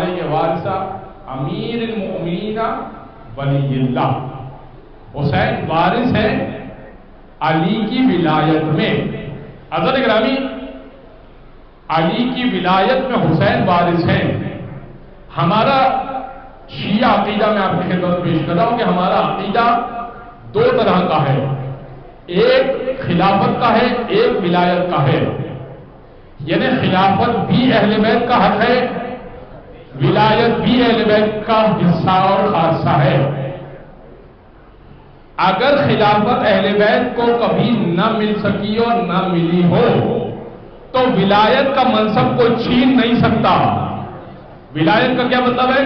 علیہ کے وارثہ امیر المؤمنین ولی اللہ، حسین وارث ہے علی کی ولایت میں۔ حضرت گرامی، علی کی ولایت میں حسین وارث ہیں۔ ہمارا شیعہ عقیدہ میں آپ کی خدمت پیش کر رہا ہوں کہ ہمارا عقیدہ دو طرح کا ہے، ایک خلافت کا ہے، ایک ولایت کا ہے۔ یعنی خلافت بھی اہل بیت کا حق ہے، ولایت بھی اہل بیت کا حصہ اور خاصہ ہے۔ اگر خلافت اہل بیت کو کبھی نہ مل سکی اور نہ ملی ہو تو ولایت کا منصب کو چھین نہیں سکتا۔ ولایت کا کیا مطلب ہے؟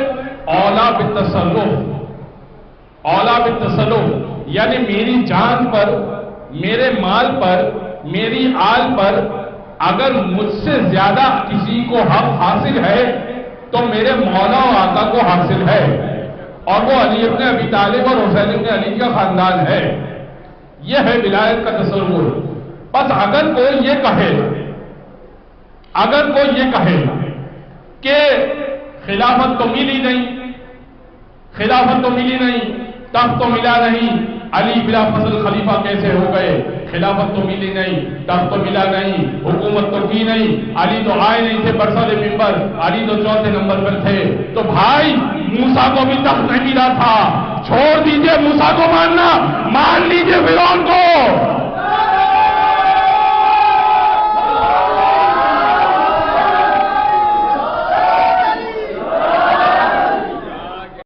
اولا بالتصرف، اولا بالتصرف، یعنی میری جان پر، میرے مال پر، میری آل پر اگر مجھ سے زیادہ کسی کو حق حاصل ہے تو میرے مولا و آقا کو حاصل ہے، اور وہ علی ابن ابی طالب اور حسین ابن علی کا خاندان ہے۔ یہ ہے ولایت کا تصور۔ بس اگر کوئی یہ کہے کہ خلافت تو ملی نہیں، خلافت تو ملی نہیں، تخت تو ملا نہیں، علی بلا فضل خلیفہ کیسے ہو گئے؟ خلافت تو ملی نہیں، تخت تو ملا نہیں، حکومت تو کی نہیں، علی تو آئے نہیں تھے برسر منبر، علی تو چوتھے نمبر پر تھے۔ تو بھائی موسیٰ کو بھی تخت نہیں ملا تھا، چھوڑ دیجئے موسیٰ کو